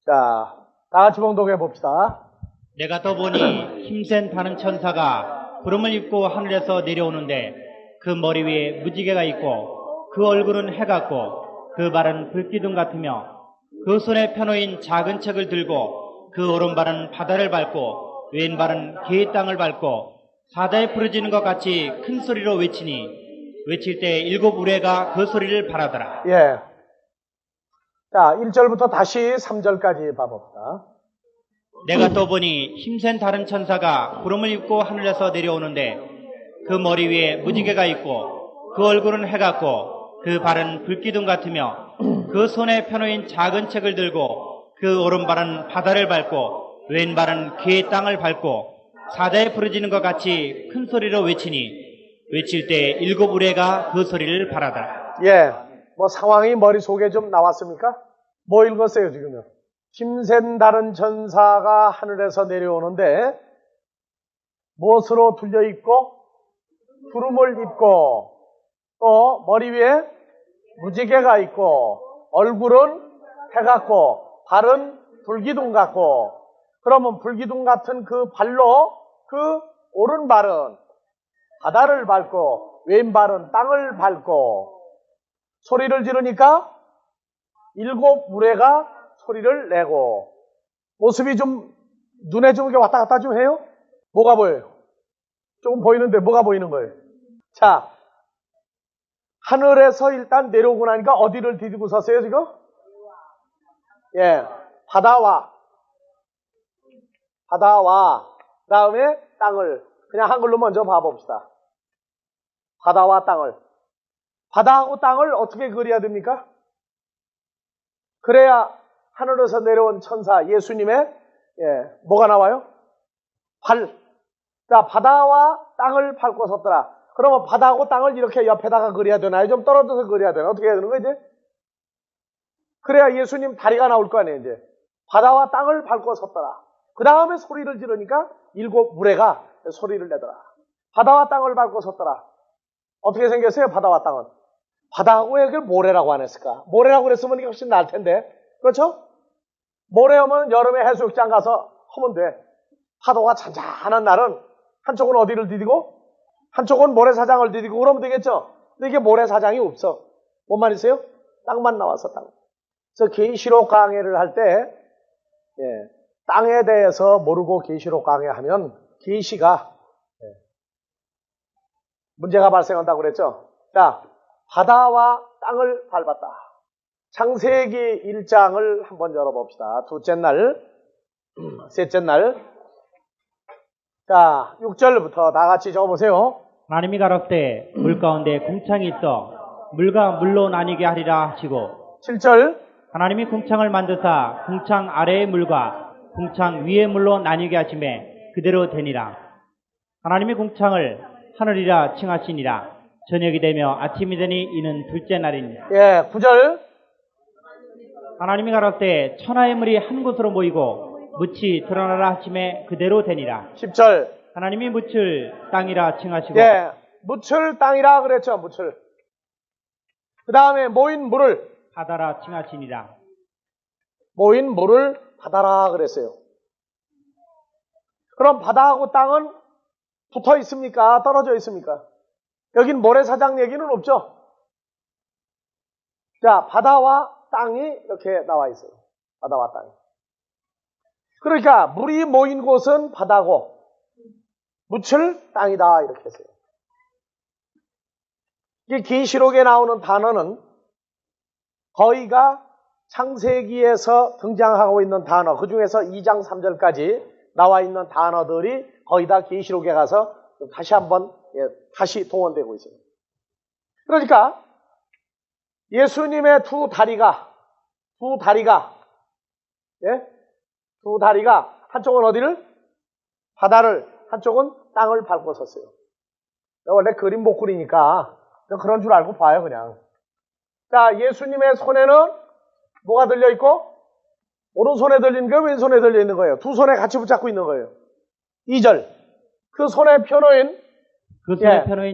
자, 다 같이 봉독해 봅시다. 내가 또 보니 힘센 다른 천사가 구름을 입고 하늘에서 내려오는데 그 머리 위에 무지개가 있고 그 얼굴은 해 같고 그 발은 불기둥 같으며 그 손에 펴놓인 작은 책을 들고 그 오른발은 바다를 밟고 왼발은 개의 땅을 밟고 사자에 부르짖는 것 같이 큰 소리로 외치니 외칠 때 일곱 우레가 그 소리를 발하더라. 예. 자, 1절부터 다시 3절까지 봐봅시다. 내가 또 보니 힘센 다른 천사가 구름을 입고 하늘에서 내려오는데 그 머리 위에 무지개가 있고 그 얼굴은 해 같고 그 발은 불기둥 같으며 그 손에 펴놓인 작은 책을 들고 그 오른발은 바다를 밟고 왼발은 개의 땅을 밟고 사자에 부르짖는 것 같이 큰 소리로 외치니 외칠 때 일곱 우레가 그 소리를 발하더라. 예. 뭐 상황이 머릿속에 좀 나왔습니까? 뭐 읽었어요, 지금요? 힘센 다른 천사가 하늘에서 내려오는데 무엇으로 둘려있고 구름을 입고 또 머리 위에 무지개가 있고 얼굴은 해 같고 발은 불기둥 같고 그러면 불기둥 같은 그 발로 그 오른발은 바다를 밟고 왼발은 땅을 밟고 소리를 지르니까 일곱 우레가 소리를 내고 모습이 좀 눈에 좀 이렇게 왔다 갔다 좀 해요? 뭐가 보여요? 조금 보이는데 뭐가 보이는 거예요? 자, 하늘에서 일단 내려오고 나니까 어디를 디디고 섰어요 지금? 예, 바다와 그다음에 땅을 그냥 한글로 먼저 봐봅시다. 바다와 땅을. 바다하고 땅을 어떻게 그려야 됩니까? 그래야 하늘에서 내려온 천사 예수님의 뭐가 나와요? 발. 자, 바다와 땅을 밟고 섰더라. 그러면 바다하고 땅을 이렇게 옆에다가 그려야 되나요? 좀 떨어져서 그려야 되나? 어떻게 해야 되는 거예요, 이제? 그래야 예수님 다리가 나올 거 아니에요, 이제. 바다와 땅을 밟고 섰더라. 그 다음에 소리를 지르니까 일곱 우레가 소리를 내더라. 바다와 땅을 밟고 섰더라. 어떻게 생겼어요, 바다와 땅은? 바다하고 왜 그걸 모래라고 안 했을까? 모래라고 그랬으면 이게 훨씬 나을 텐데. 그렇죠? 모래 하면 여름에 해수욕장 가서 하면 돼. 파도가 잔잔한 날은 한쪽은 어디를 디디고 한쪽은 모래사장을 디디고 그러면 되겠죠? 근데 이게 모래사장이 없어. 뭔 말이세요? 땅만 나와서 땅. 그래서 계시록 강해를 할 때 땅에 대해서 모르고 계시록 강해하면 계시가 문제가 발생한다고 그랬죠? 자, 바다와 땅을 밟았다. 창세기 1장을 한번 열어봅시다. 둘째 날, 셋째 날. 자, 6절부터 다 같이 적어보세요. 하나님이 가라사대 물 가운데 궁창이 있어 물과 물로 나뉘게 하리라 하시고 7절. 하나님이 궁창을 만드사 궁창 아래의 물과 궁창 위의 물로 나뉘게 하심에 그대로 되니라. 하나님이 궁창을 하늘이라 칭하시니라. 저녁이 되며 아침이 되니 이는 둘째 날이니라. 예, 9절. 하나님이 가라사대 천하의 물이 한 곳으로 모이고 묻이 드러나라 하심에 그대로 되니라. 10절. 하나님이 묻을 땅이라 칭하시고 예, 묻을 땅이라 그랬죠, 묻을. 그 다음에 모인 물을, 바다라 칭하시니라. 모인 물을 바다라 그랬어요. 그럼 바다하고 땅은 붙어 있습니까? 떨어져 있습니까? 여긴 모래사장 얘기는 없죠? 자, 바다와 땅이 이렇게 나와 있어요. 바다와 땅이. 그러니까 물이 모인 곳은 바다고 묻을 땅이다 이렇게 했어요. 이 계시록에 나오는 단어는 거의가 창세기에서 등장하고 있는 단어, 그 중에서 2장 3절까지 나와 있는 단어들이 거의 다 계시록에 가서 다시 한번 다시 동원되고 있어요. 그러니까 예수님의 두 다리가 한쪽은 어디를? 바다를, 한쪽은 땅을 밟고 섰어요. 원래 그림 못 그리니까 그런 줄 알고 봐요, 그냥. 자, 예수님의 손에는 뭐가 들려있고? 오른손에 들리는 거예요, 왼손에 들려있는 거예요? 두 손에 같이 붙잡고 있는 거예요. 2절. 그 손에 펴놓인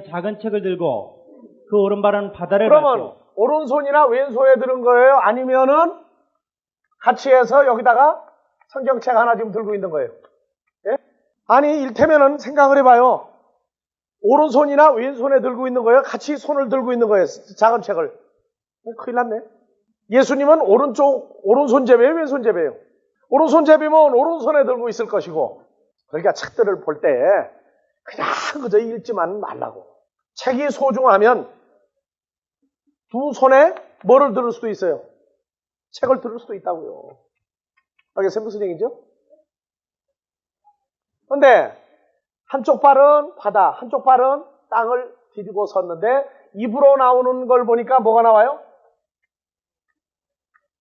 작은 책을 들고 그 오른발은 바다를 그러면 밟고 오른손이나 왼손에 들은 거예요? 아니면은 같이 해서 여기다가 성경책 하나 지금 들고 있는 거예요. 예? 아니, 일테면은 생각을 해봐요. 오른손이나 왼손에 들고 있는 거예요? 같이 손을 들고 있는 거예요? 작은 책을. 큰일 났네. 예수님은 오른손 제배예요? 왼손 제배예요? 오른손 제비면 오른손에 들고 있을 것이고, 그러니까 책들을 볼 때 그냥 그저 읽지만 말라고. 책이 소중하면 두 손에 뭐를 들을 수도 있어요? 책을 들을 수도 있다고요. 알겠어요? 무슨 얘기죠? 그런데 한쪽 발은 바다, 한쪽 발은 땅을 디디고 섰는데 입으로 나오는 걸 보니까 뭐가 나와요?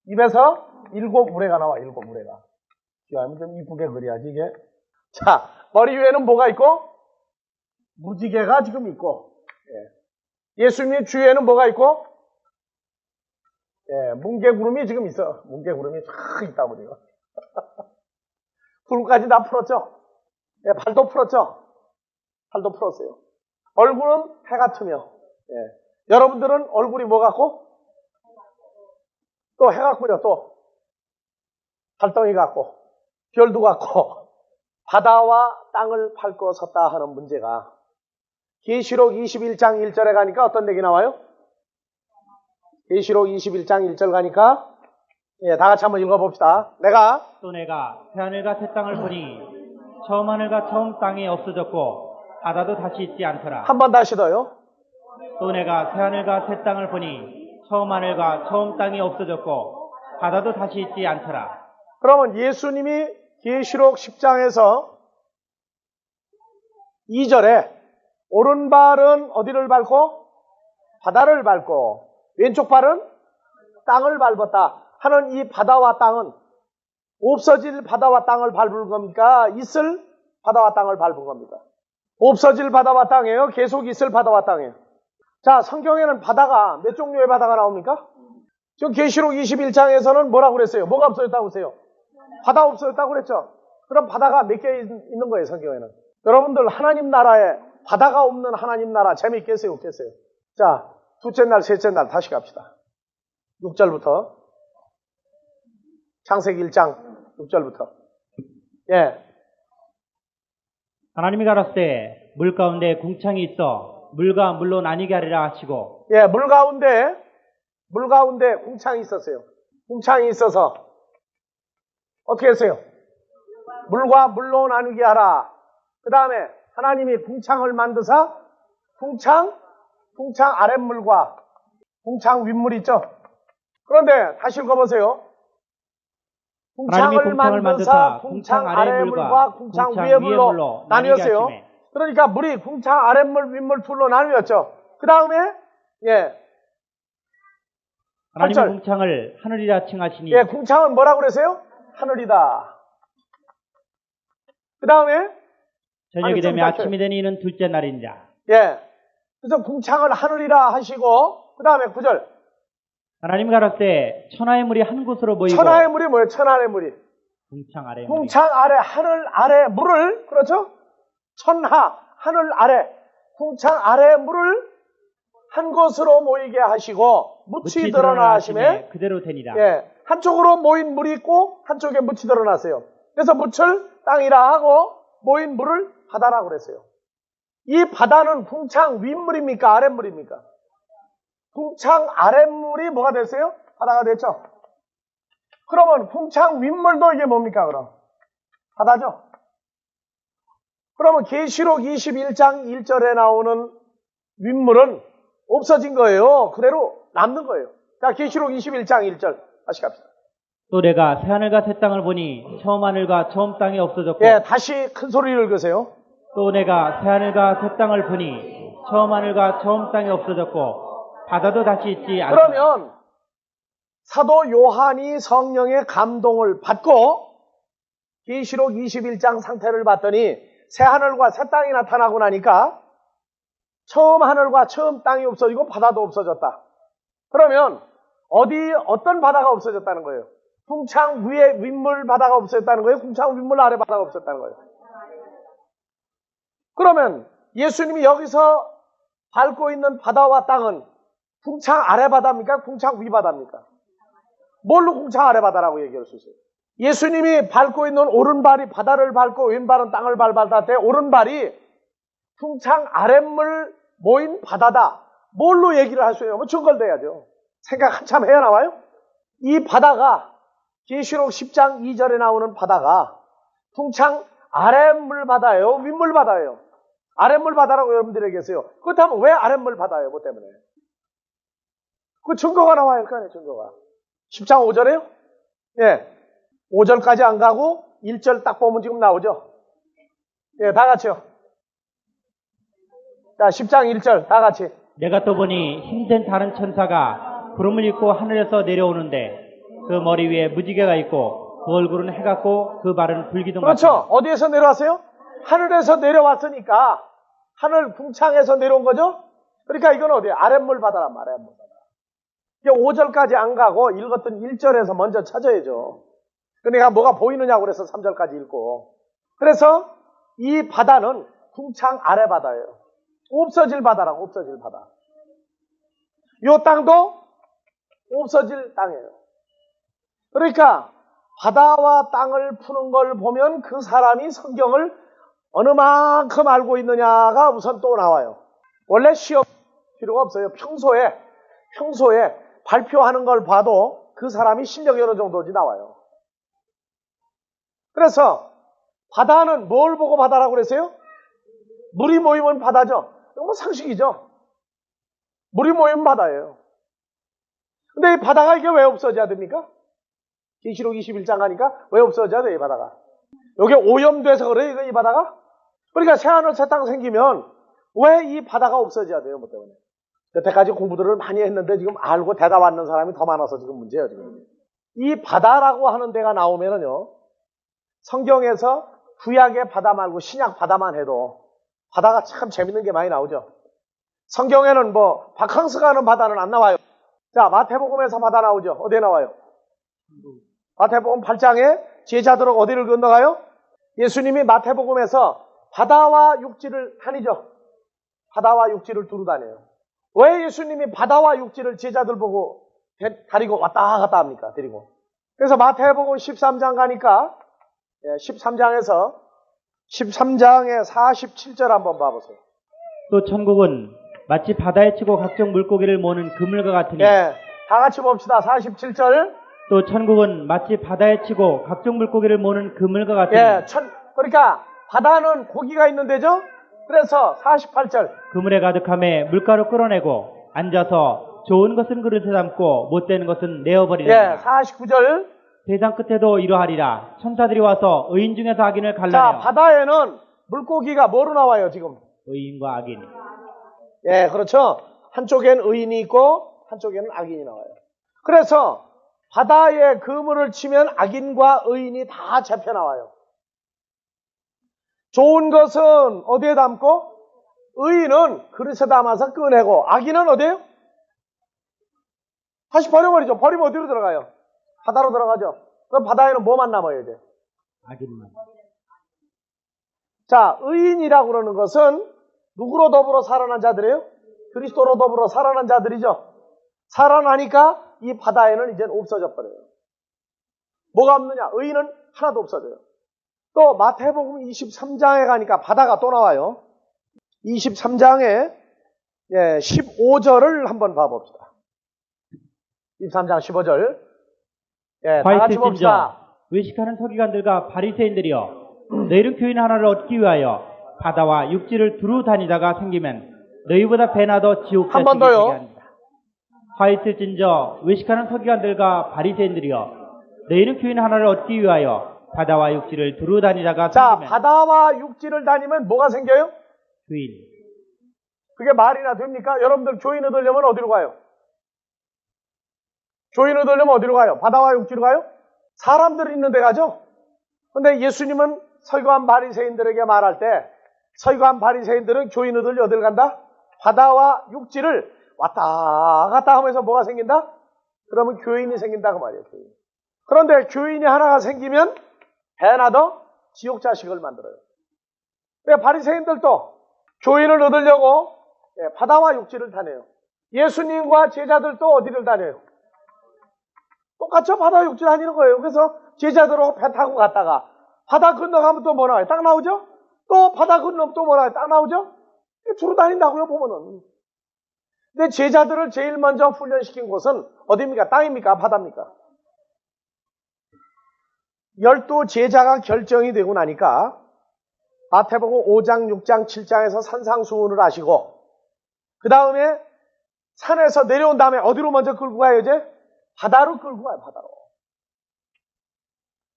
입에서 7 우레가 나와, 7 우레가. 귀하면 좀 이쁘게 그려야지, 이게. 자, 머리 위에는 뭐가 있고? 무지개가 지금 있고, 예수님의 주위에는 뭐가 있고? 뭉게구름이 지금 있어. 뭉게구름이 쫙 있다 보니까. 둘까지 다 풀었죠? 발도 풀었죠? 발도 풀었어요. 얼굴은 해 같으며, 여러분들은 얼굴이 뭐 같고? 또 해 같고요, 또. 달덩이 같고, 별도 같고, 바다와 땅을 밟고 섰다 하는 문제가 계시록 21장 1절에 가니까 어떤 얘기 나와요? 계시록 21장 1절 가니까 다 같이 한번 읽어봅시다. 또 내가 새하늘과 새 땅을 보니 처음 하늘과 처음 땅이 없어졌고 바다도 다시 있지 않더라. 한 번 다시 더요. 또 내가 새하늘과 새 땅을 보니 처음 하늘과 처음 땅이 없어졌고 바다도 다시 있지 않더라. 그러면 예수님이 계시록 10장에서 2절에 오른발은 어디를 밟고? 바다를 밟고 왼쪽 발은 땅을 밟았다 하는 이 바다와 땅은 없어질 바다와 땅을 밟은 겁니까? 있을 바다와 땅을 밟은 겁니까? 없어질 바다와 땅이에요? 계속 있을 바다와 땅이에요? 자, 성경에는 바다가 몇 종류의 바다가 나옵니까? 지금 계시록 21장에서는 뭐라고 그랬어요? 뭐가 없어졌다고 그랬어요? 바다 없어졌다고 그랬죠? 그럼 바다가 몇 개 있는 거예요, 성경에는? 여러분들 하나님 나라에 바다가 없는 하나님 나라 재미있겠어요, 없겠어요? 자, 둘째 날, 셋째 날 다시 갑시다. 6절부터. 창세기 1장 6절부터. 하나님이 가라사대 물 가운데 궁창이 있어 물과 물로 나뉘게 하리라 하시고 물 가운데 궁창이 있었어요. 궁창이 있어서 어떻게 했어요? 물과 물로 나누게 하라. 그 다음에 하나님이 궁창을 만드사 궁창 아랫물과 궁창 윗물 있죠? 그런데 다시 읽어보세요. 궁창을 만드사 궁창 아랫물과 궁창 위의 물로 나뉘었어요. 그러니까 물이 궁창 아랫물 윗물 둘로 나뉘었죠. 그 다음에 하나님의 궁창을 하늘이라 칭하시니 궁창은 뭐라고 그랬어요? 하늘이다. 그 다음에 저녁이 되면 아침이 되니 이는 둘째 날이니라. 그래서 궁창을 하늘이라 하시고 그 다음에 9절 하나님 가라사대 천하의 물이 한 곳으로 모이고 천하의 물이 뭐예요? 천하의 물이 궁창 아래 궁창 아래 하늘 아래 물을 그렇죠? 하늘 아래 궁창 아래 물을 한 곳으로 모이게 하시고 묻히 드러나 하심에 그대로 되니라. 한쪽으로 모인 물이 있고 한쪽에 묻히 드러났어요. 그래서 묻을 땅이라 하고 모인 물을 바다라고 그랬어요. 이 바다는 궁창 윗물입니까? 아랫물입니까? 궁창 아랫물이 뭐가 됐어요? 바다가 됐죠? 그러면 궁창 윗물도 이게 뭡니까 그럼? 바다죠? 그러면 계시록 21장 1절에 나오는 윗물은 없어진 거예요. 그대로 남는 거예요. 자, 계시록 21장 1절 다시 갑시다. 또 내가 새하늘과 새 땅을 보니 처음 하늘과 처음 땅이 없어졌고 다시 큰 소리를 읽으세요. 또 내가 새하늘과 새 땅을 보니 처음 하늘과 처음 땅이 없어졌고 바다도 다시 있지 않다. 그러면 사도 요한이 성령의 감동을 받고 계시록 21장 상태를 봤더니 새 하늘과 새 땅이 나타나고 나니까 처음 하늘과 처음 땅이 없어지고 바다도 없어졌다. 그러면 어떤 바다가 없어졌다는 거예요? 궁창 위에 윗물 바다가 없어졌다는 거예요? 궁창 윗물 아래 바다가 없어졌다는 거예요? 그러면 예수님이 여기서 밟고 있는 바다와 땅은 궁창 아래 바다입니까? 궁창 위 바다입니까? 뭘로 궁창 아래바다라고 얘기할 수 있어요? 예수님이 밟고 있는 오른발이 바다를 밟고 왼발은 땅을 밟았을 때 오른발이 궁창 아랫물 모인 바다다. 뭘로 얘기를 할 수 있냐면 증거를 대야죠. 생각 한참 해야 나와요? 이 바다가 계시록 10장 2절에 나오는 바다가 궁창 아랫물 바다예요? 윗물 바다예요? 아랫물 바다라고 여러분들이 얘기했어요. 그렇다면 왜 아랫물 바다예요? 뭐 때문에? 그 증거가 나와요. 그 안에 증거가. 10장 5절에요? 예. 5절까지 안 가고 1절 딱 보면 지금 나오죠? 예, 다 같이요. 자, 10장 1절 다 같이. 내가 또 보니 힘센 다른 천사가 구름을 입고 하늘에서 내려오는데 그 머리 위에 무지개가 있고 그 얼굴은 해 같고 그 발은 불기둥 그렇죠. 같으며 어디에서 내려왔어요? 하늘에서 내려왔으니까 하늘 궁창에서 내려온 거죠? 그러니까 이건 어디예요? 아랫물 바다란 말이에요. 아랫물 바다. 이게 5절까지 안 가고 읽었던 1절에서 먼저 찾아야죠. 그러니까 뭐가 보이느냐고 그래서 3절까지 읽고. 그래서 이 바다는 궁창 아래 바다예요. 없어질 바다라고, 없어질 바다. 요 땅도 없어질 땅이에요. 그러니까 바다와 땅을 푸는 걸 보면 그 사람이 성경을 어느 만큼 알고 있느냐가 우선 또 나와요. 원래 시험 필요가 없어요. 평소에 발표하는 걸 봐도 그 사람이 실력이 어느 정도인지 나와요. 그래서 바다는 뭘 보고 바다라고 그랬어요? 물이 모이면 바다죠. 이건 뭐 상식이죠. 물이 모이면 바다예요. 근데 이 바다가 이게 왜 없어져야 됩니까? 계시록 21장 가니까 왜 없어져야 돼, 이 바다가? 이게 오염돼서 그래요, 이거 이 바다가? 그러니까 새하늘 새 땅 생기면 왜 이 바다가 없어져야 돼요, 뭐 때문에? 여태까지 공부들을 많이 했는데 지금 알고 대답 않는 사람이 더 많아서 지금 문제예요, 지금. 이 바다라고 하는 데가 나오면은요, 성경에서 구약의 바다 말고 신약 바다만 해도 바다가 참 재밌는 게 많이 나오죠. 성경에는 뭐 바캉스 가는 바다는 안 나와요. 자, 마태복음에서 바다 나오죠. 어디에 나와요? 마태복음 8장에 제자들은 어디를 건너가요? 예수님이 마태복음에서 바다와 육지를 다니죠. 바다와 육지를 두루 다녀요. 왜 예수님이 바다와 육지를 제자들 보고 다리고 왔다 갔다 합니까? 데리고. 그래서 마태복음 13장 가니까 13장에서 13장의 47절 한번 봐보세요. 또 천국은 마치 바다에 치고 각종 물고기를 모으는 그물과 같으니 예, 다 같이 봅시다. 47절. 또 천국은 마치 바다에 치고 각종 물고기를 모으는 그물과 같으니 예, 그러니까 바다는 고기가 있는 데죠. 그래서 48절. 그물에 가득함에 물가로 끌어내고 앉아서 좋은 것은 그릇에 담고 못되는 것은 내어버리라. 예, 49절. 세상 끝에도 이러하리라. 천사들이 와서 의인 중에서 악인을 자, 갈라내어. 바다에는 물고기가 뭐로 나와요, 지금? 의인과 악인. 예, 그렇죠. 한쪽엔 의인이 있고 한쪽에는 악인이 나와요. 그래서 바다에 그물을 치면 악인과 의인이 다 잡혀 나와요. 좋은 것은 어디에 담고? 의인은 그릇에 담아서 꺼내고, 악인은 어디에요? 다시 버려버리죠. 버리면 어디로 들어가요? 바다로 들어가죠. 그럼 바다에는 뭐만 남아야 돼? 악인만. 자, 의인이라고 그러는 것은 누구로 더불어 살아난 자들이에요? 그리스도로 더불어 살아난 자들이죠. 살아나니까 이 바다에는 이제 없어져 버려요. 뭐가 없느냐? 의인은 하나도 없어져요. 또 마태복음 23장에 가니까 바다가 또 나와요. 23장에 15절을 한번 봐봅시다. 23장 15절. 다 같이 봅시다. 외식하는 서기관들과 바리새인들이여, 너희는 교인 하나를 얻기 위하여 바다와 육지를 두루 다니다가 생기면 너희보다 배나 더 지옥 자식이 되게 한다. 화 있을진저 외식하는 서기관들과 바리새인들이여, 너희는 교인 하나를 얻기 위하여 바다와 육지를 두루 다니다가 자, 생기면. 바다와 육지를 다니면 뭐가 생겨요? 교인. 그게 말이나 됩니까? 여러분들 교인 얻으려면 어디로 가요? 교인 얻으려면 어디로 가요? 바다와 육지로 가요? 사람들이 있는 데 가죠? 근데 예수님은 서기관 바리새인들에게 말할 때 서기관 바리새인들은 교인 얻으려 어딜 간다? 바다와 육지를 왔다 갔다 하면서 뭐가 생긴다? 그러면 교인이 생긴다고 말이에요. 교인. 그런데 교인이 하나가 생기면 배나 더 지옥 자식을 만들어요. 바리새인들도 교인을 얻으려고 바다와 육지를 다녀요. 예수님과 제자들도 어디를 다녀요? 똑같죠? 바다 육지 다니는 거예요. 그래서 제자들하고 배 타고 갔다가 바다 건너가면 또 뭐 나와요? 딱 나오죠? 또 바다 건너면 또 뭐 나와요? 딱 나오죠? 주로 다닌다고요, 보면은. 근데 제자들을 제일 먼저 훈련시킨 곳은 어디입니까? 땅입니까? 바다입니까? 12 제자가 결정이 되고 나니까 마태복음 5장, 6장, 7장에서 산상수훈을 하시고 그 다음에 산에서 내려온 다음에 어디로 먼저 끌고 가요, 이제? 바다로 끌고 가요, 바다로.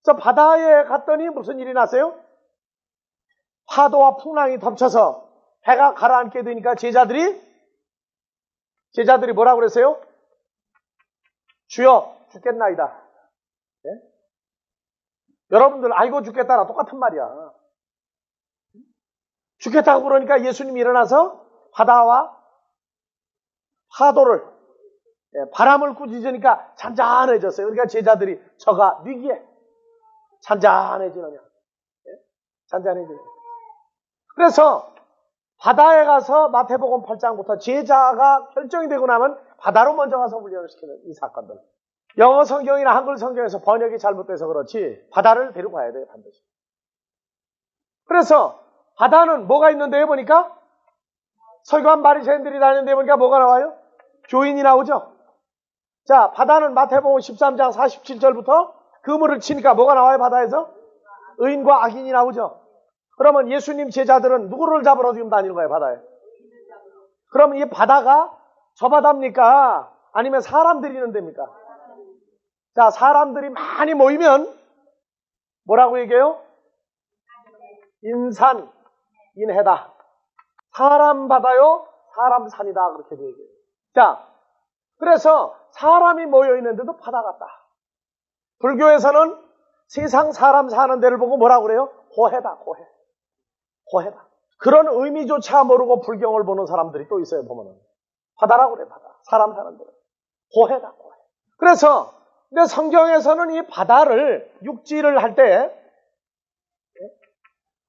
그래서 바다에 갔더니 무슨 일이 났어요? 파도와 풍랑이 덮쳐서 배가 가라앉게 되니까 제자들이 뭐라고 그랬어요? 주여, 죽겠나이다. 예? 여러분들 알고 죽겠다랑 똑같은 말이야. 죽겠다고 그러니까 예수님이 일어나서 바다와 파도를 바람을 꾸짖으니까 잔잔해졌어요. 그러니까 제자들이 저가 위기에 잔잔해지느냐. 잔잔해지느냐. 그래서 바다에 가서 마태복음 8장부터 제자가 결정이 되고 나면 바다로 먼저 가서 훈련을 시키는 이 사건들. 영어 성경이나 한글 성경에서 번역이 잘못돼서 그렇지 바다를 데리고 가야 돼요, 반드시. 그래서 바다는 뭐가 있는데요, 보니까? 서기관 바리새인들이 다니는 데 보니까 뭐가 나와요? 교인이 나오죠? 자, 바다는 마태복음 13장 47절부터 그물을 치니까 뭐가 나와요, 바다에서? 의인과 악인이 나오죠? 그러면 예수님 제자들은 누구를 잡으러 지금 다니는 거예요, 바다에? 그러면 이 바다가 저 바다입니까? 아니면 사람들이 있는 데입니까? 자, 사람들이 많이 모이면 뭐라고 얘기해요? 인산, 인해다. 사람 바다요, 사람 산이다. 그렇게 얘기해요. 자, 그래서 사람이 모여있는데도 바다 같다. 불교에서는 세상 사람 사는 데를 보고 뭐라고 그래요? 호해다, 호해. 호해다. 그런 의미조차 모르고 불경을 보는 사람들이 또 있어요, 보면은. 바다라고 그래, 바다. 사람 사는 데를. 호해다, 호해. 그래서, 근데 성경에서는 이 바다를, 육지를 할 때,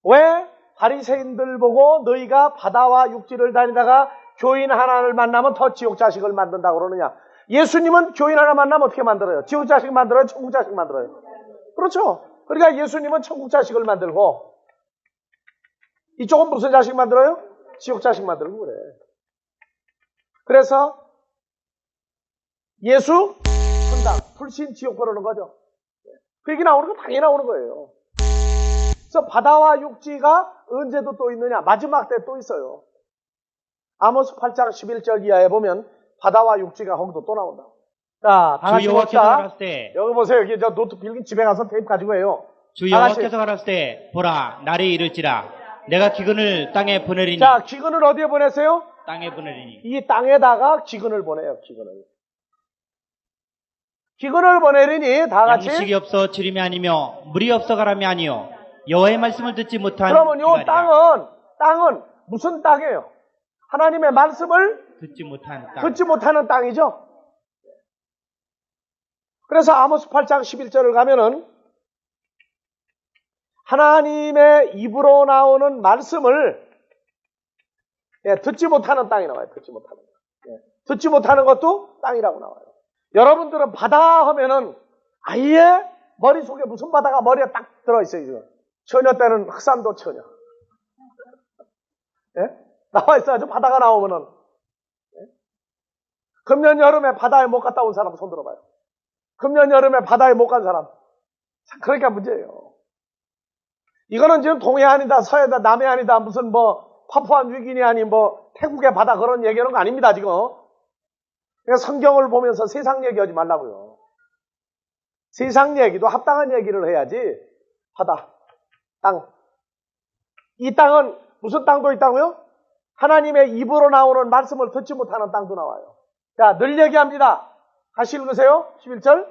왜 바리새인들 보고 너희가 바다와 육지를 다니다가 교인 하나를 만나면 더 지옥 자식을 만든다고 그러느냐? 예수님은 교인 하나 만나면 어떻게 만들어요? 지옥 자식 만들어요? 천국 자식 만들어요? 그렇죠. 그러니까 예수님은 천국 자식을 만들고 이쪽은 무슨 자식 만들어요? 지옥 자식 만들고 그래. 그래서 예수 천당, 불신 지옥 그러는 거죠. 그 얘기 나오는 거 당연히 나오는 거예요. 그래서 바다와 육지가 언제도 또 있느냐? 마지막 때 또 있어요. 아모스 8장 11절 이하에 보면 바다와 육지가 거기도 또 나온다. 자, 다 같이 봅시다. 여기 보세요. 여기 저 노트 필기 집에 가서 테이프 가지고 해요. 주 여호와께서 가라사대 때 보라 날이 이를지라 내가 기근을 땅에 보내리니. 자, 기근을 어디에 보내세요? 땅에 보내리니. 이 땅에다가 기근을 보내요. 기근을 보내리니 다 같이. 양식이 없어 지림이 아니며 물이 없어 가람이 아니요 여호와의 말씀을 듣지 못한. 그러면 이 땅은 무슨 땅이에요? 하나님의 말씀을 듣지 못한 땅. 듣지 못하는 땅이죠. 그래서 아모스 8장 11절을 가면은 하나님의 입으로 나오는 말씀을 듣지 못하는 땅이 나와요. 듣지 못하는 것도 땅이라고 나와요. 여러분들은 바다 하면은 아예 머릿속에 무슨 바다가 머리에 딱 들어있어요. 지금. 처녀 때는 흑산도 처녀. 나와 있어야죠. 바다가 나오면은. 금년 여름에 바다에 못 갔다 온 사람 손 들어봐요. 금년 여름에 바다에 못 간 사람. 그러니까 문제예요. 이거는 지금 동해안이다, 서해다, 남해안이다, 무슨 뭐 파푸아 뉴기니아니 뭐 태국의 바다 그런 얘기하는 거 아닙니다, 지금. 그러니까 성경을 보면서 세상 얘기하지 말라고요. 세상 얘기도 합당한 얘기를 해야지. 바다, 땅. 이 땅은 무슨 땅도 있다고요? 하나님의 입으로 나오는 말씀을 듣지 못하는 땅도 나와요. 자, 늘 얘기합니다. 다시 읽으세요. 11절.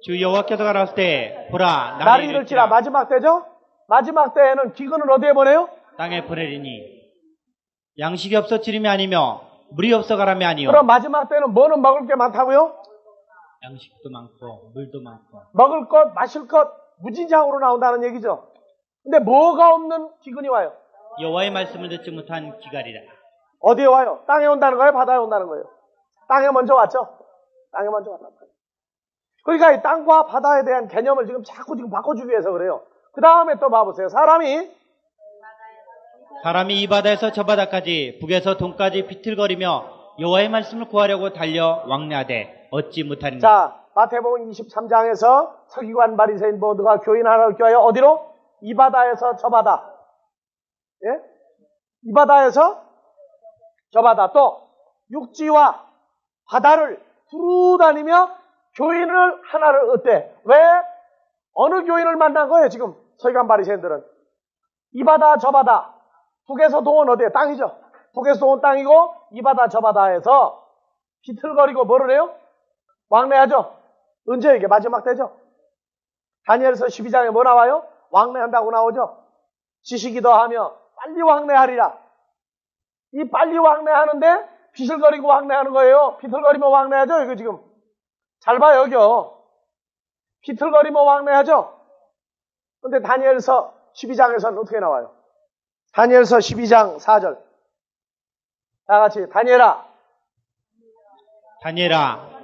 주 여호와께서 가라사대 때 보라 날이 이를지라. 마지막 때죠? 마지막 때에는 기근을 어디에 보내요? 땅에 보내리니. 양식이 없어 지림이 아니며 물이 없어 가람이 아니요. 그럼 마지막 때는 뭐는 먹을 게 많다고요? 양식도 많고 물도 많고. 먹을 것, 마실 것 무진장으로 나온다는 얘기죠. 근데 뭐가 없는 기근이 와요? 여호와의 말씀을 듣지 못한 기갈이라. 어디에 와요? 땅에 온다는 거예요? 바다에 온다는 거예요? 땅에 먼저 왔죠? 땅에 먼저 왔단 말이에요. 그러니까 이 땅과 바다에 대한 개념을 지금 자꾸 지금 바꿔주기 위해서 그래요. 그 다음에 또 봐보세요. 사람이 이 바다에서 저 바다까지 북에서 동까지 비틀거리며 여호와의 말씀을 구하려고 달려 왕래하되 얻지 못하리니. 자, 마태복음 23장에서 서기관 바리새인 모두가 교인 하나를 껴하여 어디로? 이 바다에서 저 바다. 예? 이 바다에서 저 바다. 또 육지와 바다를 두루 다니며 교인을 하나를 얻대. 왜? 어느 교인을 만난 거예요, 지금 서기관 바리새인들은? 이 바다 저 바다. 북에서 동은 어디에? 땅이죠. 북에서 동은 땅이고 이 바다 저 바다에서 비틀거리고 뭐를 해요? 왕래하죠. 언제 이게 마지막 때죠? 다니엘서 12장에 뭐 나와요? 왕래한다고 나오죠. 지식이 더하며 빨리 왕래하리라. 이 빨리 왕래하는데 비틀거리고 왕래하는 거예요. 비틀거리며 왕래하죠. 이거 지금 잘 봐요, 여기요. 비틀거리며 왕래하죠. 근데 다니엘서 12장에서는 어떻게 나와요? 다니엘서 12장 4절. 다 같이 다니엘아.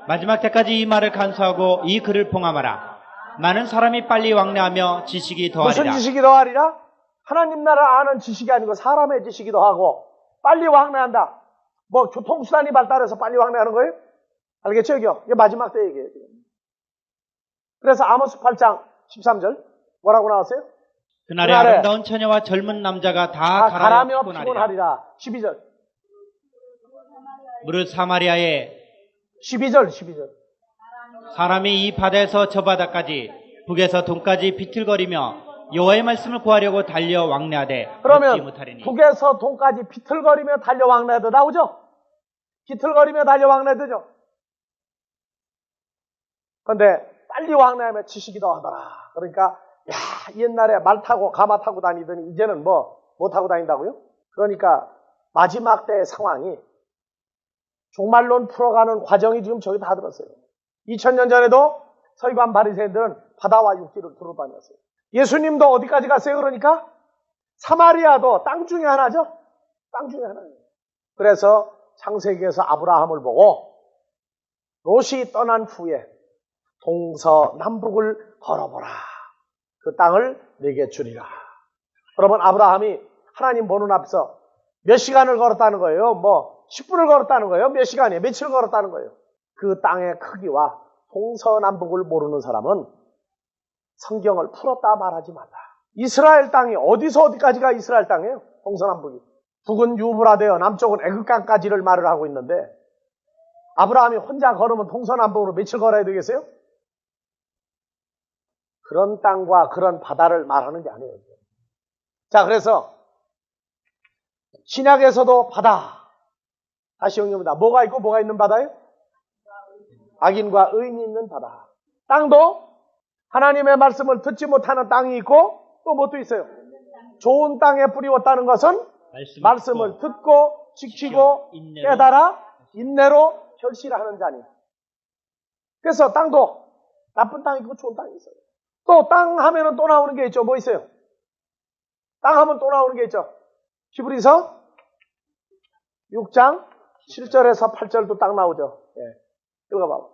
마지막 때까지 이 말을 간수하고 이 글을 봉함하라. 많은 사람이 빨리 왕래하며 지식이 더하리라. 무슨 지식이 더하리라? 하나님 나라 아는 지식이 아니고 사람의 지식이 더하고 빨리 왕래한다. 뭐 교통수단이 발달해서 빨리 왕래하는 거예요? 알겠죠? 여기요. 이게 마지막 때 얘기예요. 그래서 아모스 8장 13절 뭐라고 나왔어요? 그날에 아름다운 처녀와 젊은 남자가 다 가라며 피곤하리라. 12절. 무릇 사마리아에 12절. 사람이 이 바다에서 저 바다까지 북에서 동까지 비틀거리며 여호와의 말씀을 구하려고 달려 왕래하되 얻지 그러면 못하리니. 북에서 동까지 비틀거리며 달려 왕래하되 나오죠? 비틀거리며 달려 왕래되죠? 그런데 빨리 왕래하면 지식이 더하더라. 그러니까 야, 옛날에 말 타고 가마 타고 다니더니 이제는 뭐 타고 다닌다고요? 그러니까 마지막 때의 상황이 종말론 풀어가는 과정이 지금 저기 다 들었어요. 2000년 전에도 서기관 바리새인들은 바다와 육지를 두루 다녔어요. 예수님도 어디까지 갔어요? 그러니까 사마리아도 땅 중에 하나죠. 땅 중에 하나예요. 그래서 창세기에서 아브라함을 보고 롯이 떠난 후에 동서남북을 걸어보라. 그 땅을 내게 주리라. 그러면 아브라함이 하나님 보는 앞에서 몇 시간을 걸었다는 거예요? 뭐 10분을 걸었다는 거예요? 몇 시간이에요? 며칠을 걸었다는 거예요? 그 땅의 크기와 동서남북을 모르는 사람은 성경을 풀었다 말하지 말라. 이스라엘 땅이 어디서 어디까지가 이스라엘 땅이에요? 동서남북이. 북은 유브라데요, 남쪽은 애국강까지를 말을 하고 있는데 아브라함이 혼자 걸으면 동서남북으로 며칠 걸어야 되겠어요? 그런 땅과 그런 바다를 말하는 게 아니에요. 자, 그래서 신약에서도 바다. 다시 영입니다. 뭐가 있고 뭐가 있는 바다예요? 악인과 의인이 있는 바다. 땅도 하나님의 말씀을 듣지 못하는 땅이 있고 또 뭣도 있어요? 좋은 땅에 뿌리웠다는 것은 말씀을 듣고 지키고 깨달아 인내로 결실하는 자니. 그래서 땅도 나쁜 땅이 있고 좋은 땅이 있어요. 또 땅 하면은 또 나오는 게 있죠. 뭐 있어요? 땅 하면 또 나오는 게 있죠. 히브리서 6장 7절에서 8절도 딱 나오죠. 예. 읽어봐.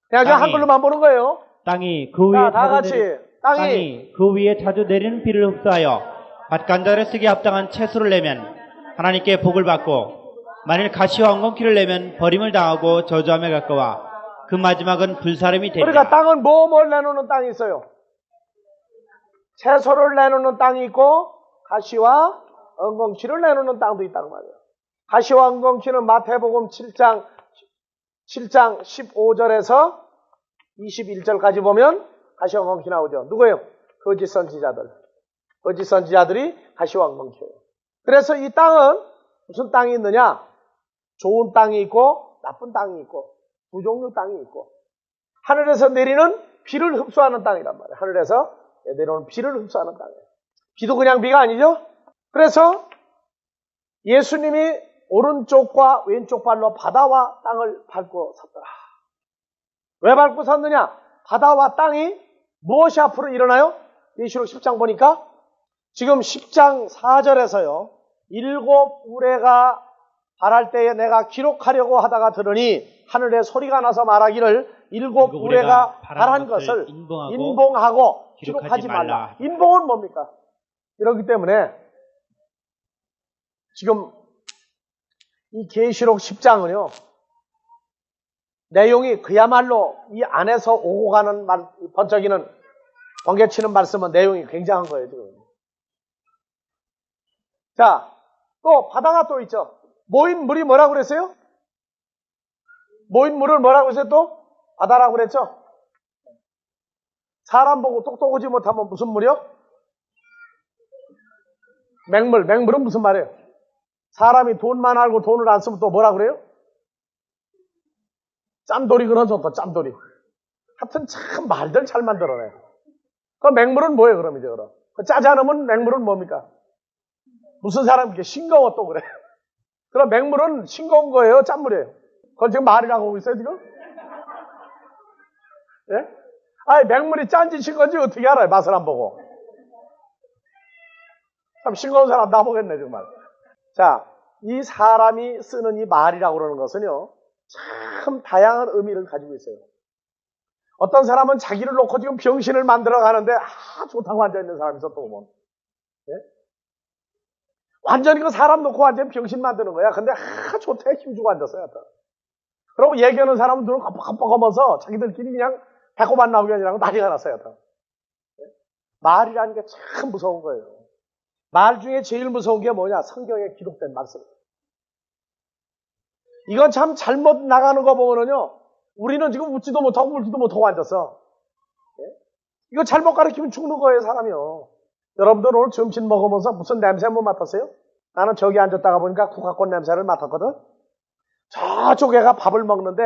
그냥 한글로만 보는 거예요. 땅이 그 위에 다 같이 땅이 그 위에 자주 내리는 비를 흡수하여 밭간자를 쓰기에 합당한 채소를 내면 하나님께 복을 받고 만일 가시와 엉겅퀴를 내면 버림을 당하고 저주함에 가까워 그 마지막은 불사름이 되리라. 그러니까 땅은 뭘 내놓는 땅이 있어요? 채소를 내놓는 땅이 있고 가시와 엉겅퀴를 내놓는 땅도 있다는 말이에요. 가시와 엉겅퀴는 마태복음 7장 15절에서 21절까지 보면 가시와 엉겅퀴 나오죠. 누구예요? 거짓 선지자들. 거짓 선지자들이 가시와 엉겅퀴예요. 그래서 이 땅은 무슨 땅이 있느냐? 좋은 땅이 있고 나쁜 땅이 있고 두 종류 땅이 있고 하늘에서 내리는 비를 흡수하는 땅이란 말이에요. 하늘에서 내려오는 비를 흡수하는 땅이에요. 비도 그냥 비가 아니죠? 그래서 예수님이 오른쪽과 왼쪽 발로 바다와 땅을 밟고 섰더라. 왜 밟고 섰느냐? 바다와 땅이 무엇이 앞으로 일어나요? 계시록 10장 보니까 지금 10장 4절에서요. 7 우레가 발할 때에 내가 기록하려고 하다가 들으니 하늘에 소리가 나서 말하기를 일곱 우레가 발한 것을 인봉하고 기록하지 말라. 인봉은 뭡니까? 이렇기 때문에 지금 이 계시록 10장은요. 내용이 그야말로 이 안에서 오고 가는 번쩍이는 번개치는 말씀은 내용이 굉장한 거예요. 지금. 자, 또 바다가 또 있죠. 모인 물이 뭐라고 그랬어요? 모인 물을 뭐라고 했어요 또? 바다라고 그랬죠? 사람 보고 똑똑하지 못하면 무슨 물이요? 맹물. 맹물은 무슨 말이에요? 사람이 돈만 알고 돈을 안 쓰면 또 뭐라 그래요? 짠돌이 그러죠, 또 짠돌이. 하여튼 참 말들 잘 만들어내. 그 맹물은 뭐예요, 그럼 이제 그럼? 그 짜지 않으면 맹물은 뭡니까? 무슨 사람이 이렇게 싱거워 또 그래. 그럼 맹물은 싱거운 거예요, 짠물이에요? 그걸 지금 말이라고 하고 있어요, 지금? 예? 아니, 맹물이 짠지 싱거운지 어떻게 알아요, 맛을 안 보고. 참 싱거운 사람 나보겠네, 정말. 자, 이 사람이 쓰는 이 말이라고 그러는 것은요, 참 다양한 의미를 가지고 있어요. 어떤 사람은 자기를 놓고 지금 병신을 만들어 가는데, 좋다고 앉아있는 사람이 있어, 또 보면. 예? 완전히 그 사람 놓고 완전히 병신 만드는 거야. 근데, 좋대, 힘주고 앉았어요. 그러고 얘기하는 사람은 눈을 깜빡깜빡하면서 자기들끼리 그냥 배꼽 안 나오게 하느라고 난리가 났어요. 예? 말이라는 게 참 무서운 거예요. 말 중에 제일 무서운 게 뭐냐? 성경에 기록된 말씀. 이건 참 잘못 나가는 거 보면은요, 우리는 지금 웃지도 못하고 울지도 못하고 앉았어. 예? 이거 잘못 가르치면 죽는 거예요, 사람이요. 여러분들 오늘 점심 먹으면서 무슨 냄새 한번 맡았어요? 나는 저기 앉았다가 보니까 국화꽃 냄새를 맡았거든? 저쪽 애가 밥을 먹는데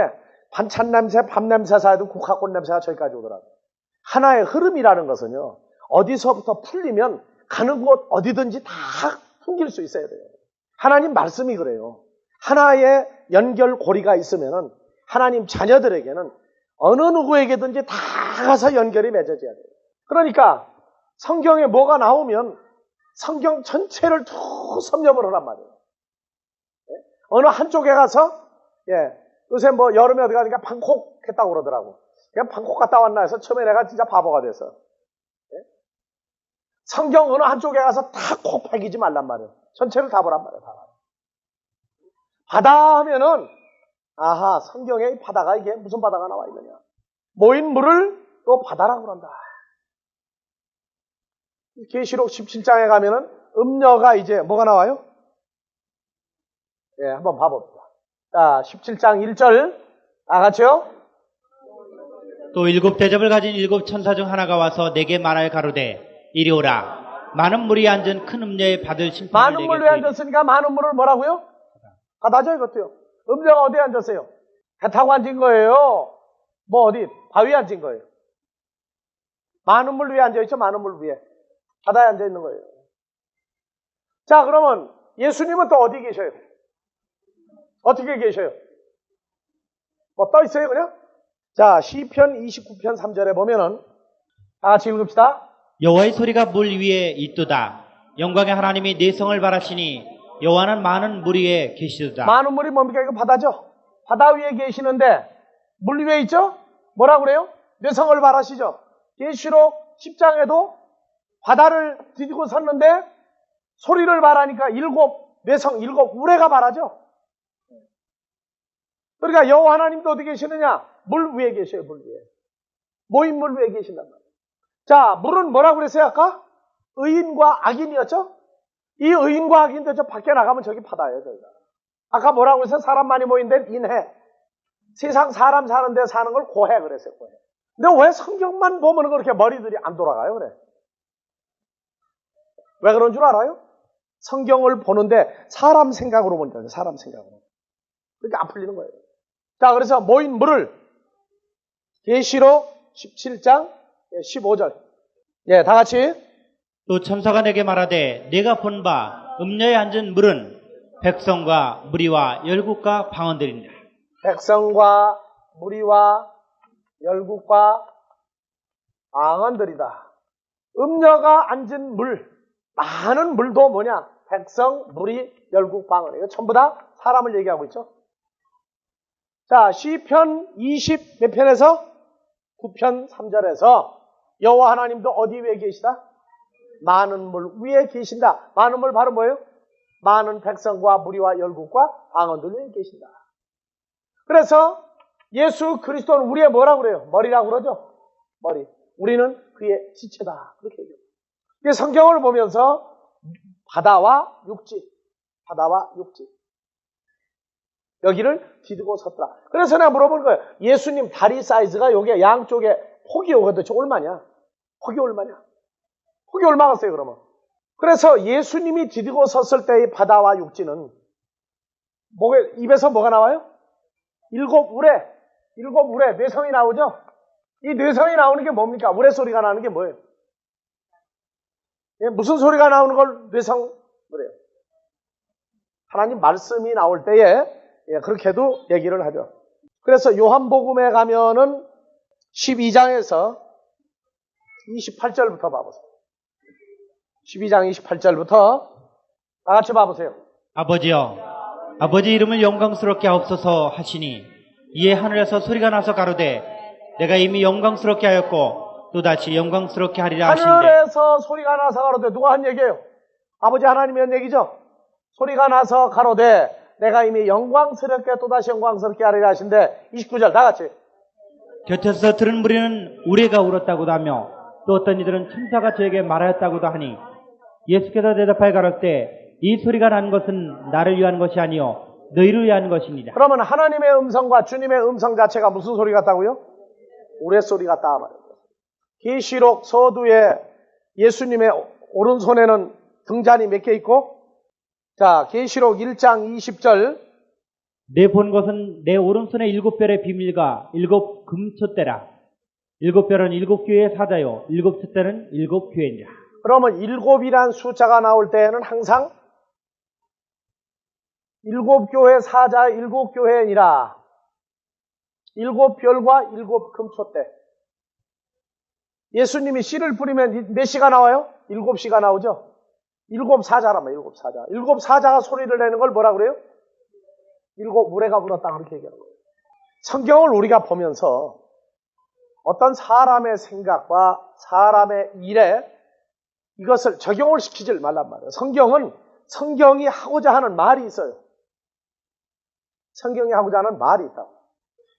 반찬 냄새, 밥 냄새 사이도 국화꽃 냄새가 저기까지 오더라고요. 하나의 흐름이라는 것은요, 어디서부터 풀리면 가는 곳 어디든지 다 풍길 수 있어야 돼요. 하나님 말씀이 그래요. 하나의 연결고리가 있으면은 하나님 자녀들에게는 어느 누구에게든지 다 가서 연결이 맺어져야 돼요. 그러니까 성경에 뭐가 나오면 성경 전체를 쭉 섭렵을 하란 말이에요. 예? 어느 한쪽에 가서 요새 뭐 여름에 어디 가니까 방콕 했다고 그러더라고. 그냥 방콕 갔다 왔나 해서 처음에 내가 진짜 바보가 됐어. 예? 성경 어느 한쪽에 가서 다 코 패기지 말란 말이에요. 전체를 다 보란 말이에요. 다. 바다 하면은 아하, 성경에 이 바다가 이게 무슨 바다가 나와 있느냐. 모인 물을 또 바다라고 그런다. 계시록 17장에 가면은 음녀가 이제 뭐가 나와요? 예, 한번 봐봅시다. 자, 17장 1절 다 같이요. 또 일곱 대접을 가진 일곱 천사 중 하나가 와서 내게 말하여 가로되 이리 오라. 많은 물이 앉은 큰 음녀의 받을 심판을 많은 물에 앉았으니까 많은 물을 뭐라고요? 바다죠, 이것도요. 음녀가 어디에 앉았어요? 배 타고 앉은 거예요. 뭐 어디? 바위에 앉은 거예요. 많은 물 위에 앉아있죠, 많은 물 위에. 바다에 앉아있는 거예요. 자, 그러면 예수님은 또 어디 계셔요? 어떻게 계셔요? 뭐 떠 있어요, 그냥? 자, 시편 29편 3절에 보면은 다 같이 읽읍시다. 여호와의 소리가 물 위에 있도다. 영광의 하나님이 내 성을 바라시니 여호와는 많은 물 위에 계시도다. 많은 물이 뭡니까? 이거 바다죠. 바다 위에 계시는데 물 위에 있죠? 뭐라고 그래요? 내 성을 바라시죠. 계시록 10장에도 바다를 뒤지고 섰는데 소리를 바라니까 뇌성 일곱 우레가 바라죠. 그러니까 여호와 하나님도 어디 계시느냐? 물 위에 계셔요. 물 위에. 모인 물 위에 계신단 말이에요. 자, 물은 뭐라고 그랬어요 아까? 의인과 악인이었죠? 이 의인과 악인도 저 밖에 나가면 저기 바다예요. 저기가. 아까 뭐라고 그랬어요? 사람 많이 모인 데는 인해. 세상 사람 사는 데 사는 걸 고해 그랬어요. 고해. 근데 왜 성경만 보면 그렇게 머리들이 안 돌아가요? 그래. 왜 그런 줄 알아요? 성경을 보는데 사람 생각으로 보니까 사람 생각으로. 그러니까 안 풀리는 거예요. 자, 그래서 모인 물을 계시록 17장 15절. 예, 다 같이. 또 천사가 내게 말하되 내가 본 바 음녀에 앉은 물은 백성과 무리와 열국과 방언들이니라. 백성과 무리와 열국과 방언들이다. 음녀가 앉은 물, 많은 물도 뭐냐? 백성, 무리, 열국, 방언. 이거 전부 다 사람을 얘기하고 있죠. 자, 시편 20 몇 편에서 9편 3절에서 여호와 하나님도 어디 위에 계시다? 많은 물 위에 계신다. 많은 물 바로 뭐예요? 많은 백성과 무리와 열국과 방언들 위에 계신다. 그래서 예수 그리스도는 우리의 뭐라고 그래요? 머리라고 그러죠? 머리. 우리는 그의 지체다. 그렇게 얘기해요. 이 성경을 보면서 바다와 육지, 바다와 육지. 여기를 디두고 섰더라. 그래서 내가 물어보는 거예요. 예수님 다리 사이즈가 여기 양쪽에 폭이 오거든요. 얼마냐? 폭이 얼마냐? 폭이 얼마겠어요, 그러면? 그래서 예수님이 디두고 섰을 때의 바다와 육지는 입에서 뭐가 나와요? 일곱 우레, 뇌성이 나오죠? 이 뇌성이 나오는 게 뭡니까? 우레 소리가 나는 게 뭐예요? 무슨 소리가 나오는 걸 뇌성 그래요? 하나님 말씀이 나올 때에 그렇게도 얘기를 하죠. 그래서 요한복음에 가면은 12장에서 28절부터 봐보세요. 12장 28절부터 다 같이 봐보세요. 아버지여, 아버지 이름을 영광스럽게 하옵소서 하시니 이에 하늘에서 소리가 나서 가로되 내가 이미 영광스럽게 하였고 또다시 영광스럽게 하리라 하신대. 하늘에서 소리가 나서 가로되 누가 한 얘기예요? 아버지 하나님이 한 얘기죠. 소리가 나서 가로되 내가 이미 영광스럽게 또다시 영광스럽게 하리라 하신대. 29절 다 같이. 곁에서 들은 무리는 우레가 울었다고도 하며 또 어떤 이들은 천사가 저에게 말하였다고도 하니 예수께서 대답하여 가로되 이 소리가 난 것은 나를 위한 것이 아니요 너희를 위한 것입니다. 그러면 하나님의 음성과 주님의 음성 자체가 무슨 소리 같다고요? 우레소리 같다 말이에요. 계시록 서두에 예수님의 오른손에는 등잔이 몇 개 있고, 자, 계시록 1장 20절. 내 본 것은 내 오른손에 7별의 비밀과 7 금촛대라. 7별은 7교회의 사자요 7촛대는 7교회니라. 그러면 7이란 숫자가 나올 때에는 항상 7교회 사자 7교회니라. 7별과 7 금촛대. 예수님이 씨를 뿌리면 몇 시가 나와요? 7시가 나오죠? 7사자란 말이에요. 7사자. 7사자가 소리를 내는 걸 뭐라 그래요? 7 우레가 불었다 그렇게 얘기하는 거예요. 성경을 우리가 보면서 어떤 사람의 생각과 사람의 일에 이것을 적용을 시키지 말란 말이에요. 성경은 성경이 하고자 하는 말이 있어요. 성경이 하고자 하는 말이 있다고.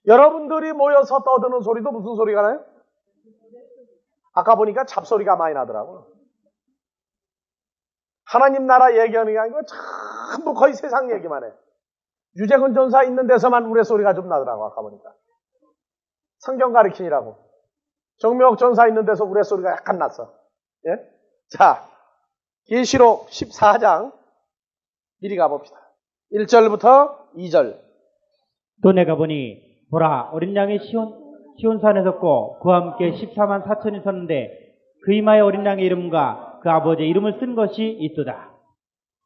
여러분들이 모여서 떠드는 소리도 무슨 소리가 나요? 아까 보니까 잡소리가 많이 나더라고요. 하나님 나라 얘기하는 게 아니고 전부 거의 세상 얘기만 해. 유재근 전사 있는 데서만 우레소리가 좀 나더라고 아까 보니까. 성경 가르치니라고. 정명옥 전사 있는 데서 우레소리가 약간 났어. 예? 자, 계시록 14장 미리 가봅시다. 1절부터 2절. 또 내가 보니 보라 어린 양이 시온산에 섰고 그와 함께 14만 4천이 섰는데 그 이마에 어린 양의 이름과 그 아버지의 이름을 쓴 것이 있도다.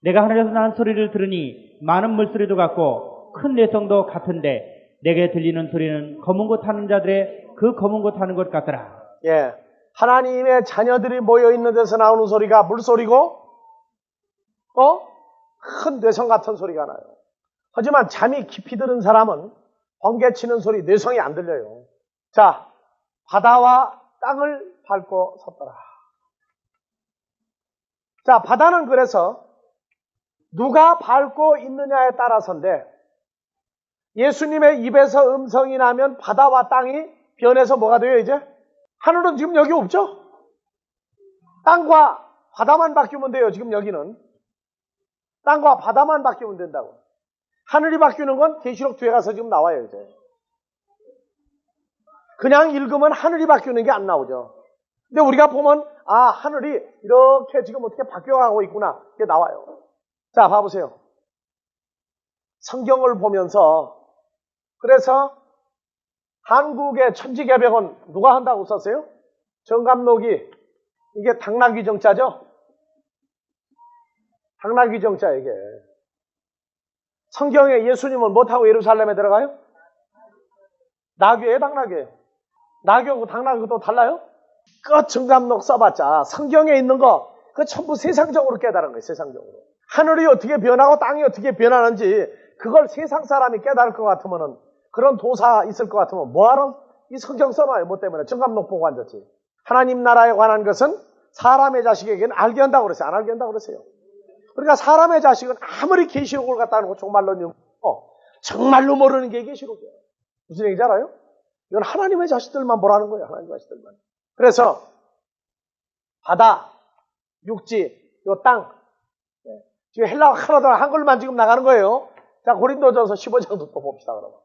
내가 하늘에서 난 소리를 들으니 많은 물소리도 같고 큰 내성도 같은데 내게 들리는 소리는 검은 곳 타는 자들의 그 검은 곳 타는 것 같더라. 예, 하나님의 자녀들이 모여있는 데서 나오는 소리가 물소리고 큰 뇌성 같은 소리가 나요. 하지만 잠이 깊이 들은 사람은 번개치는 소리, 뇌성이 안 들려요. 자, 바다와 땅을 밟고 섰더라. 자, 바다는 그래서 누가 밟고 있느냐에 따라서인데 예수님의 입에서 음성이 나면 바다와 땅이 변해서 뭐가 돼요 이제? 하늘은 지금 여기 없죠? 땅과 바다만 바뀌면 돼요. 지금 여기는. 땅과 바다만 바뀌면 된다고. 하늘이 바뀌는 건 계시록 뒤에 가서 지금 나와요 이제. 그냥 읽으면 하늘이 바뀌는 게 안 나오죠. 근데 우리가 보면 하늘이 이렇게 지금 어떻게 바뀌어가고 있구나. 이게 나와요. 자, 봐보세요. 성경을 보면서 그래서 한국의 천지개벽은 누가 한다고 썼어요? 정감록이. 이게 당나귀 정자죠? 당나귀 정자 이게. 성경에 예수님은 못하고 예루살렘에 들어가요? 나귀예요, 당나귀예요? 나귀하고 당나귀하고 또 달라요? 정감록 써봤자 성경에 있는 거 그거 전부 세상적으로 깨달은 거예요. 세상적으로. 하늘이 어떻게 변하고 땅이 어떻게 변하는지 그걸 세상 사람이 깨달을 것 같으면은 그런 도사 있을 것 같으면 뭐하러 이 성경 써놔요? 뭐 때문에 정감록 보고 앉았지. 하나님 나라에 관한 것은 사람의 자식에게는 알게 한다고 그랬어요. 안 알게 한다고 그랬어요. 그러니까 사람의 자식은 아무리 계시록을 갖다 놓고 종말론이 정말로 모르는 게 계시록이에요. 무슨 얘기인지 알아요? 이건 하나님의 자식들만 보라는 거예요. 하나님의 자식들만. 그래서 바다, 육지, 요 땅. 지금 헬라어 하나도 한글만 지금 나가는 거예요. 자, 고린도전서 15장도 또 봅시다, 그러면.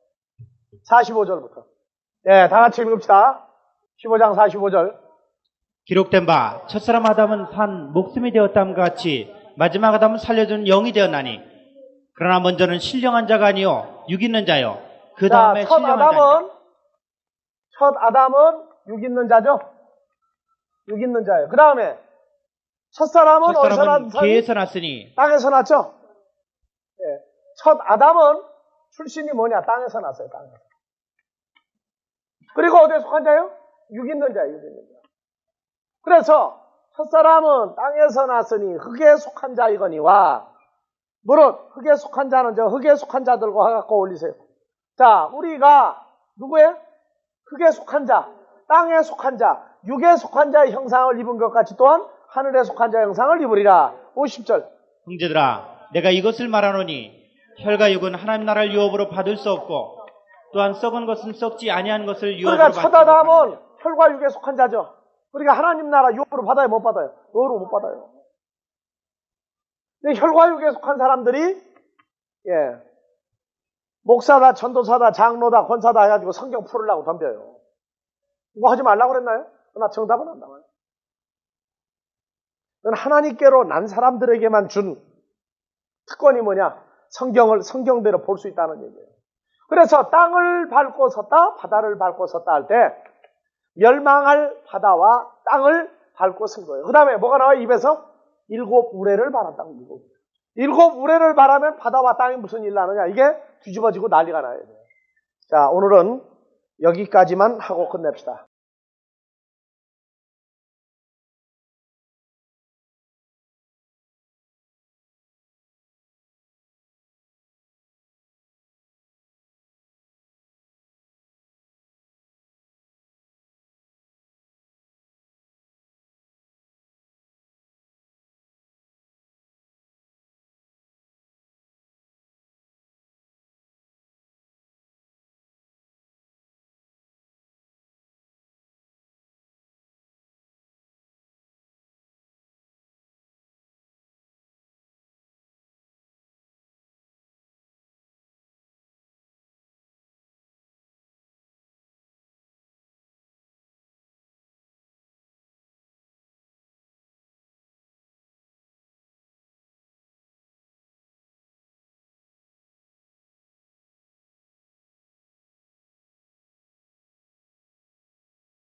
45절부터. 네, 다 같이 읽읍시다. 15장 45절. 기록된 바 첫사람 아담은 산 목숨이 되었다함과 같이 마지막 아담은 살려준 영이 되었나니 그러나 먼저는 신령한 자가 아니요 육 있는 자요 그 다음에 신령한 자니라. 첫 아담은 육 있는 자죠. 육 있는 자예요. 그 다음에 첫사람은 어디서 났으니? 개에서 났으니 땅에서 났죠. 네. 첫 아담은 출신이 뭐냐? 땅에서 났어요. 땅에서. 그리고 어디에 속한 자요? 육 있는 자예요. 육 있는 자. 그래서 첫사람은 땅에서 났으니 흙에 속한 자이거니와 무릇 흙에 속한 자는 저 흙에 속한 자들과 갖고 올리세요. 자, 우리가 누구예요? 흙에 속한 자, 땅에 속한 자, 육에 속한 자의 형상을 입은 것 같이 또한 하늘에 속한 자의 형상을 입으리라. 50절. 형제들아 내가 이것을 말하노니 혈과 육은 하나님 나라를 유업으로 받을 수 없고 또한 썩은 것은 썩지 아니한 것을 유업으로 그러니까 받지 첫 아담은 못하느니라. 혈과 육에 속한 자죠. 그러니까 하나님 나라 유업으로 받아요? 못 받아요? 유업으로 못 받아요. 근데 혈과 육에 속한 사람들이 목사다, 전도사다, 장로다, 권사다 해가지고 성경 풀으려고 덤벼요. 그거 하지 말라고 그랬나요? 그러나 정답은 안 나와요. 그건 하나님께로 난 사람들에게만 준 특권이 뭐냐? 성경대로 볼 수 있다는 얘기예요. 그래서 땅을 밟고 섰다, 바다를 밟고 섰다 할 때 멸망할 바다와 땅을 밟고 선 거예요. 그 다음에 뭐가 나와요? 입에서 일곱 우레를 바란다고. 일곱 우레를 바라면 바다와 땅이 무슨 일 나느냐? 이게 뒤집어지고 난리가 나요. 자, 오늘은 여기까지만 하고 끝냅시다.